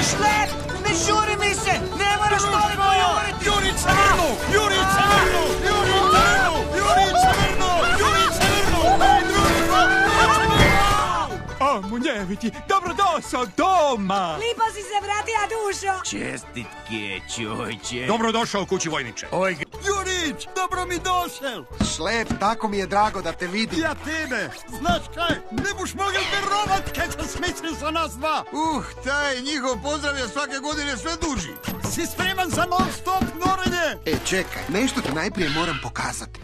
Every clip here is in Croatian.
Šlep! Ne žuri mi se! Ne moraš toliko juriti! Juri crnu! Juri crnu! Juri crnu! Juri crnu! Juri crnu! Hej, društvo! O, munjeviti, dobrodošao doma! Lipo si se vratila, dušo! Čestitke, čojče. Dobrodošao kući, vojniče. Oj, Jurić, dobro mi došel. Šlep, tako mi je drago da te vidim. Ja tebe. Znaš kaj, ne buš mogel verovat kaj sam smislil za nas dva. Taj njihov pozdrav je svake godine sve duži. Si spreman za non-stop norenje? Čekaj, nešto ti najprije moram pokazati.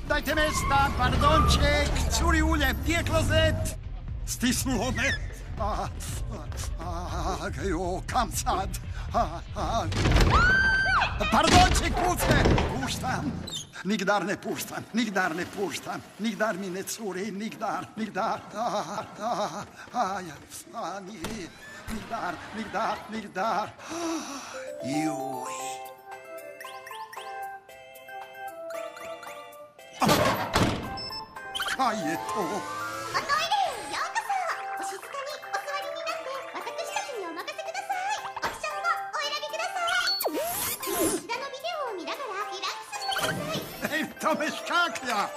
Dajte mesta, pardonček, curi ulje, pije klozet. Stisnulo me. Jo, kam sad? Pardonček, puste. Puštam. Nigdar ne puštam, nigdar ne puštam. Nigdar mi ne curi, nigdar. Nigdar. Nigdar. Juj. Kaj je to? To me škaklja!